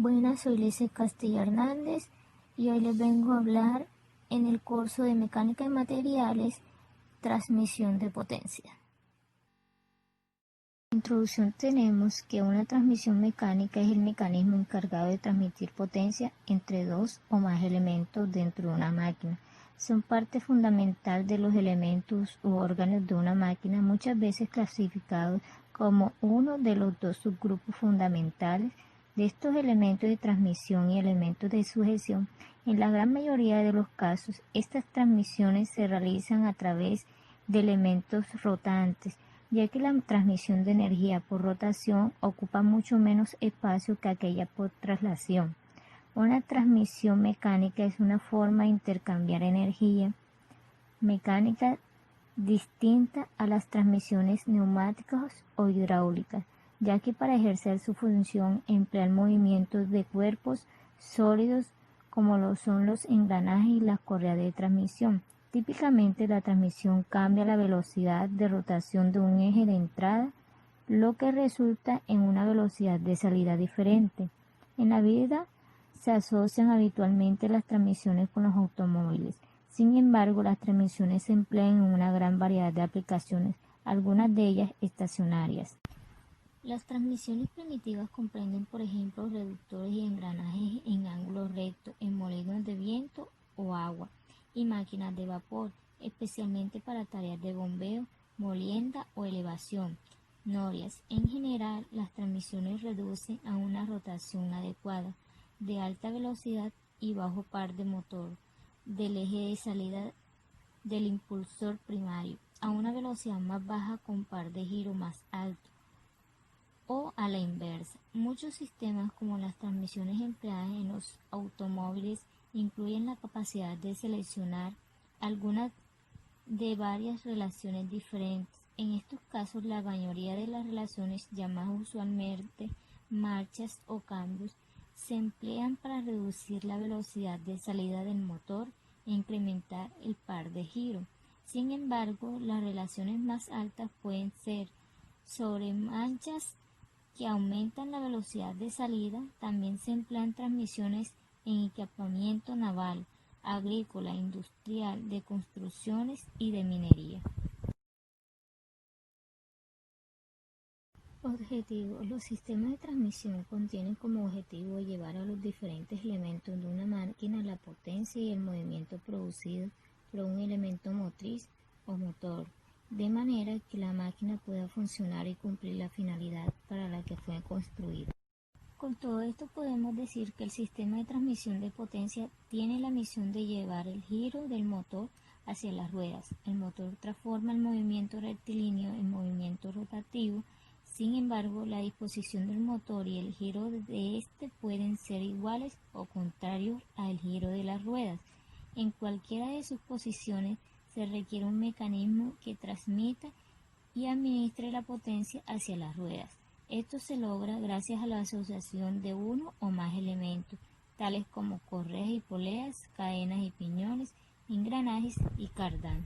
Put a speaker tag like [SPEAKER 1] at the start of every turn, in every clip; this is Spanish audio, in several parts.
[SPEAKER 1] Buenas, soy Lice Castilla Hernández y hoy les vengo a hablar en el curso de Mecánica de Materiales, transmisión de potencia. En la introducción tenemos que una transmisión mecánica es el mecanismo encargado de transmitir potencia entre dos o más elementos dentro de una máquina. Son parte fundamental de los elementos u órganos de una máquina, muchas veces clasificados como uno de los dos subgrupos fundamentales de estos elementos de transmisión y elementos de sujeción. En la gran mayoría de los casos, estas transmisiones se realizan a través de elementos rotantes, ya que la transmisión de energía por rotación ocupa mucho menos espacio que aquella por traslación. Una transmisión mecánica es una forma de intercambiar energía mecánica distinta a las transmisiones neumáticas o hidráulicas, ya que para ejercer su función emplean movimientos de cuerpos sólidos como lo son los engranajes y las correas de transmisión. Típicamente la transmisión cambia la velocidad de rotación de un eje de entrada, lo que resulta en una velocidad de salida diferente. En la vida se asocian habitualmente las transmisiones con los automóviles. Sin embargo, las transmisiones se emplean en una gran variedad de aplicaciones, algunas de ellas estacionarias. Las transmisiones primitivas comprenden, por ejemplo, reductores y engranajes en ángulo recto, en molinos de viento o agua, y máquinas de vapor, especialmente para tareas de bombeo, molienda o elevación. Norias. En general, las transmisiones reducen a una rotación adecuada, de alta velocidad y bajo par de motor, del eje de salida del impulsor primario, a una velocidad más baja con par de giro más alto, o a la inversa. Muchos sistemas, como las transmisiones empleadas en los automóviles, incluyen la capacidad de seleccionar algunas de varias relaciones diferentes. En estos casos, la mayoría de las relaciones, llamadas usualmente marchas o cambios, se emplean para reducir la velocidad de salida del motor e incrementar el par de giro. Sin embargo, las relaciones más altas pueden ser sobre manchas que aumentan la velocidad de salida. También se emplean transmisiones en equipamiento naval, agrícola, industrial, de construcciones y de minería. Objetivo. Los sistemas de transmisión contienen como objetivo llevar a los diferentes elementos de una máquina la potencia y el movimiento producido por un elemento motriz o motor, de manera que la máquina pueda funcionar y cumplir la finalidad para la que fue construida. Con todo esto podemos decir que el sistema de transmisión de potencia tiene la misión de llevar el giro del motor hacia las ruedas. El motor transforma el movimiento rectilíneo en movimiento rotativo. Sin embargo, la disposición del motor y el giro de este pueden ser iguales o contrarios al giro de las ruedas. En cualquiera de sus posiciones se requiere un mecanismo que transmita y administre la potencia hacia las ruedas. Esto se logra gracias a la asociación de uno o más elementos, tales como correas y poleas, cadenas y piñones, engranajes y cardanes.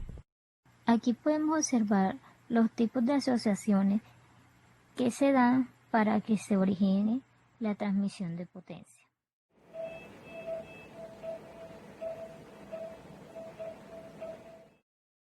[SPEAKER 1] Aquí podemos observar los tipos de asociaciones que se dan para que se origine la transmisión de potencia.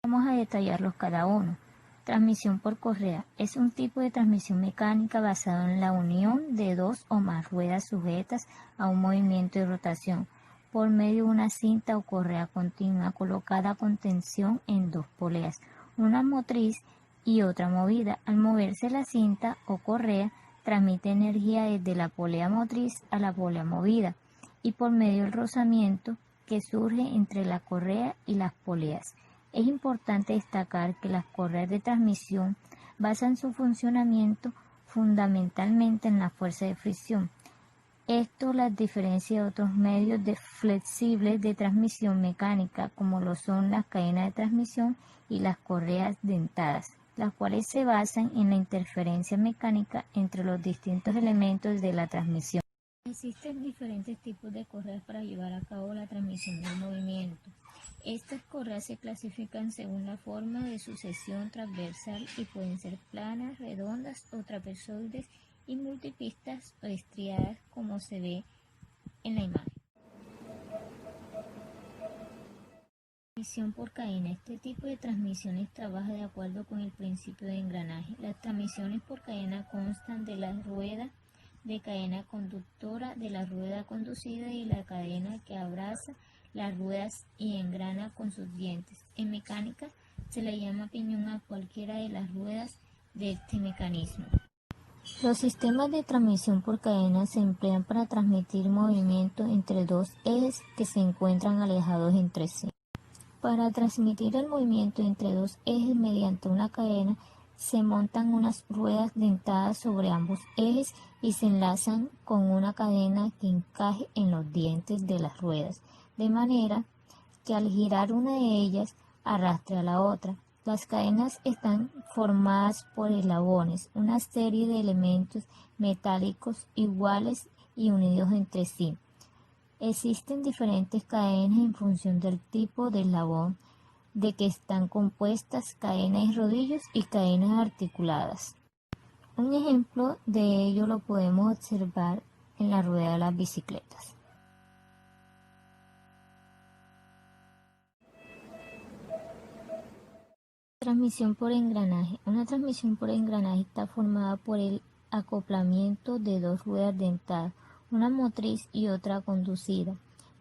[SPEAKER 1] Vamos a detallarlos cada uno. Transmisión por correa es un tipo de transmisión mecánica basado en la unión de dos o más ruedas sujetas a un movimiento de rotación por medio de una cinta o correa continua colocada con tensión en dos poleas, una motriz y otra movida. Al moverse la cinta o correa, transmite energía desde la polea motriz a la polea movida y por medio del rozamiento que surge entre la correa y las poleas. Es importante destacar que las correas de transmisión basan su funcionamiento fundamentalmente en la fuerza de fricción. Esto las diferencia de otros medios flexibles de transmisión mecánica, como lo son las cadenas de transmisión y las correas dentadas, las cuales se basan en la interferencia mecánica entre los distintos elementos de la transmisión. Existen diferentes tipos de correas para llevar a cabo la transmisión del movimiento. Estas correas se clasifican según la forma de sucesión transversal y pueden ser planas, redondas o trapezoides y multipistas o estriadas, como se ve en la imagen. Transmisión por cadena. Este tipo de transmisiones trabaja de acuerdo con el principio de engranaje. Las transmisiones por cadena constan de la rueda de cadena conductora, de la rueda conducida y la cadena que abraza las ruedas y engrana con sus dientes. En mecánica se le llama piñón a cualquiera de las ruedas de este mecanismo. Los sistemas de transmisión por cadena se emplean para transmitir movimiento entre dos ejes que se encuentran alejados entre sí. Para transmitir el movimiento entre dos ejes mediante una cadena, se montan unas ruedas dentadas sobre ambos ejes y se enlazan con una cadena que encaje en los dientes de las ruedas, de manera que al girar una de ellas arrastre a la otra. Las cadenas están formadas por eslabones, una serie de elementos metálicos iguales y unidos entre sí. Existen diferentes cadenas en función del tipo de eslabón de que están compuestas, cadenas y rodillos y cadenas articuladas. Un ejemplo de ello lo podemos observar en la rueda de las bicicletas. Transmisión por engranaje. Una transmisión por engranaje está formada por el acoplamiento de dos ruedas dentadas, una motriz y otra conducida,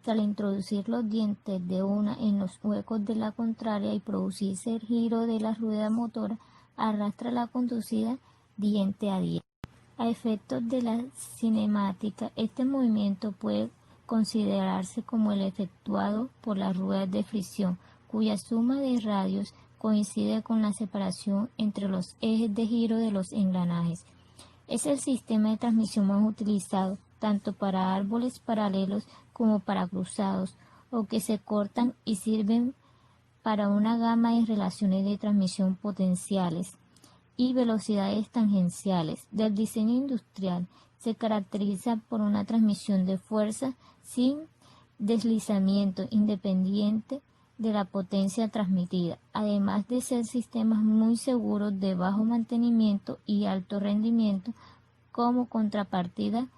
[SPEAKER 1] que al introducir los dientes de una en los huecos de la contraria y producirse el giro de la rueda motora, arrastra la conducida diente a diente. A efectos de la cinemática, este movimiento puede considerarse como el efectuado por las ruedas de fricción, cuya suma de radios coincide con la separación entre los ejes de giro de los engranajes. Es el sistema de transmisión más utilizado, tanto para árboles paralelos como para cruzados, o que se cortan y sirven para una gama de relaciones de transmisión potenciales y velocidades tangenciales. Del diseño industrial se caracteriza por una transmisión de fuerza sin deslizamiento, independiente de la potencia transmitida, además de ser sistemas muy seguros de bajo mantenimiento y alto rendimiento. Como contrapartida,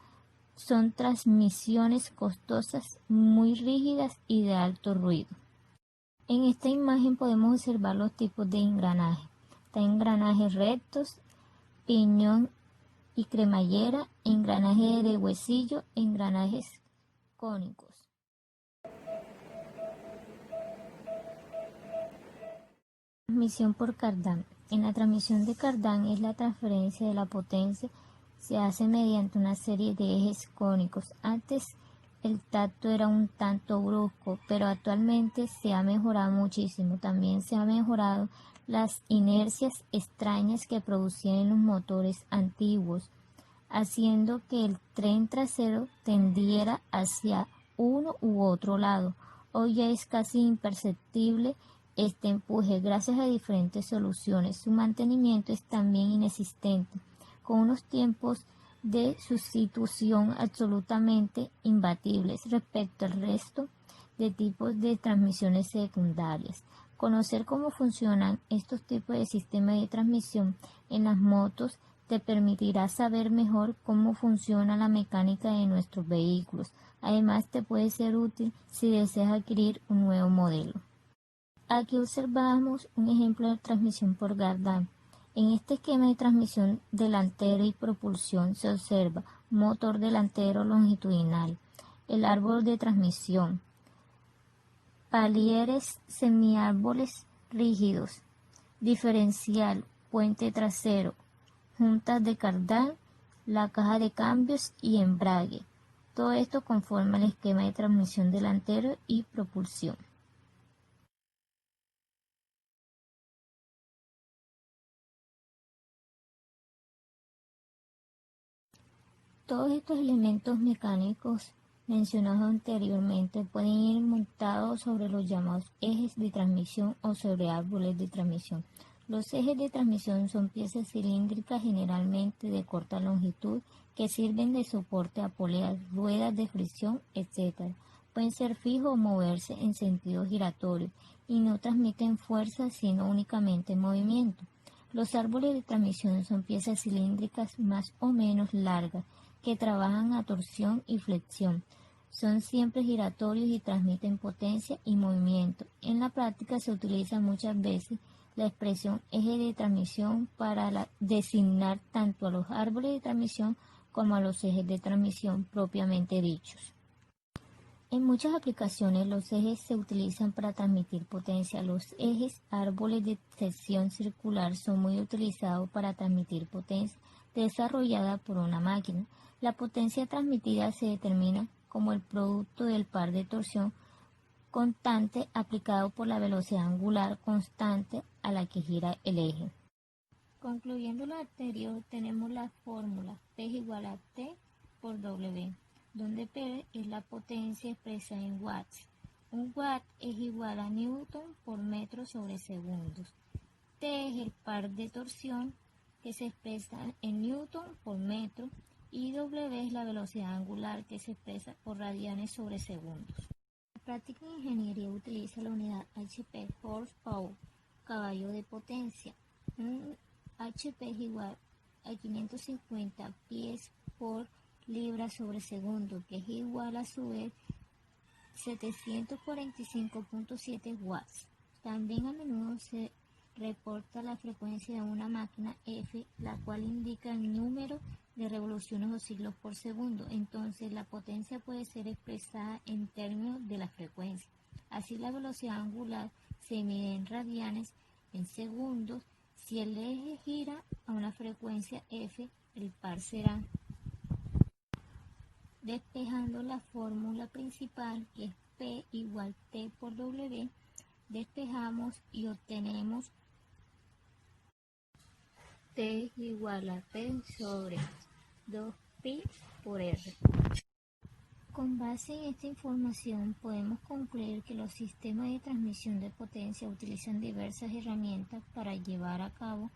[SPEAKER 1] son transmisiones costosas, muy rígidas y de alto ruido. En esta imagen podemos observar los tipos de engranaje. Está engranajes rectos, piñón y cremallera, engranaje de huesillo, engranajes cónicos. Transmisión por cardán. En la transmisión de cardán es la transferencia de la potencia se hace mediante una serie de ejes cónicos. Antes el tacto era un tanto brusco, pero actualmente se ha mejorado muchísimo. También se ha mejorado las inercias extrañas que producían en los motores antiguos, haciendo que el tren trasero tendiera hacia uno u otro lado. Hoy ya es casi imperceptible este empuje gracias a diferentes soluciones. Su mantenimiento es también inexistente, con unos tiempos de sustitución absolutamente imbatibles respecto al resto de tipos de transmisiones secundarias. Conocer cómo funcionan estos tipos de sistemas de transmisión en las motos te permitirá saber mejor cómo funciona la mecánica de nuestros vehículos. Además, te puede ser útil si deseas adquirir un nuevo modelo. Aquí observamos un ejemplo de transmisión por cardán. En este esquema de transmisión delantera y propulsión se observa un motor delantero longitudinal, el árbol de transmisión, palieres semiárboles rígidos, diferencial, puente trasero, juntas de cardán, la caja de cambios y embrague. Todo esto conforma el esquema de transmisión delantero y propulsión. Todos estos elementos mecánicos mencionados anteriormente pueden ir montados sobre los llamados ejes de transmisión o sobre árboles de transmisión. Los ejes de transmisión son piezas cilíndricas generalmente de corta longitud que sirven de soporte a poleas, ruedas de fricción, etc. Pueden ser fijos o moverse en sentido giratorio y no transmiten fuerza sino únicamente movimiento. Los árboles de transmisión son piezas cilíndricas más o menos largas que trabajan a torsión y flexión. Son siempre giratorios y transmiten potencia y movimiento. En la práctica se utiliza muchas veces la expresión eje de transmisión para designar tanto a los árboles de transmisión como a los ejes de transmisión propiamente dichos. En muchas aplicaciones los ejes se utilizan para transmitir potencia. Los ejes árboles de sección circular son muy utilizados para transmitir potencia desarrollada por una máquina. La potencia transmitida se determina como el producto del par de torsión constante aplicado por la velocidad angular constante a la que gira el eje. Concluyendo lo anterior, tenemos la fórmula P igual a T por W, donde P es la potencia expresa en watts. Un watt es igual a newton por metro sobre segundos. T es el par de torsión que se expresa en newton por metro y W es la velocidad angular que se expresa por radianes sobre segundos. La práctica de ingeniería utiliza la unidad HP, horsepower, caballo de potencia. Un HP es igual a 550 pies por libra sobre segundo, que es igual a su vez 745.7 watts. También a menudo se reporta la frecuencia de una máquina F, la cual indica el número de revoluciones o ciclos por segundo. Entonces la potencia puede ser expresada en términos de la frecuencia. Así la velocidad angular se mide en radianes en segundos. Si el eje gira a una frecuencia F, el par será. Despejando la fórmula principal, que es P igual T por W, despejamos y obtenemos T igual a P sobre 2pi por R. Con base en esta información podemos concluir que los sistemas de transmisión de potencia utilizan diversas herramientas para llevar a cabo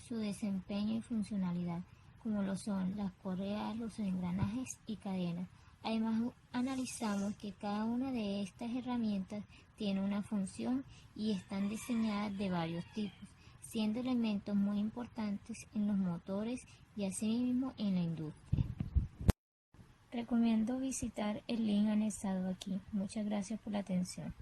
[SPEAKER 1] su desempeño y funcionalidad, como lo son las correas, los engranajes y cadenas. Además, analizamos que cada una de estas herramientas tiene una función y están diseñadas de varios tipos, siendo elementos muy importantes en los motores y asimismo en la industria. Recomiendo visitar el link anexado aquí. Muchas gracias por la atención.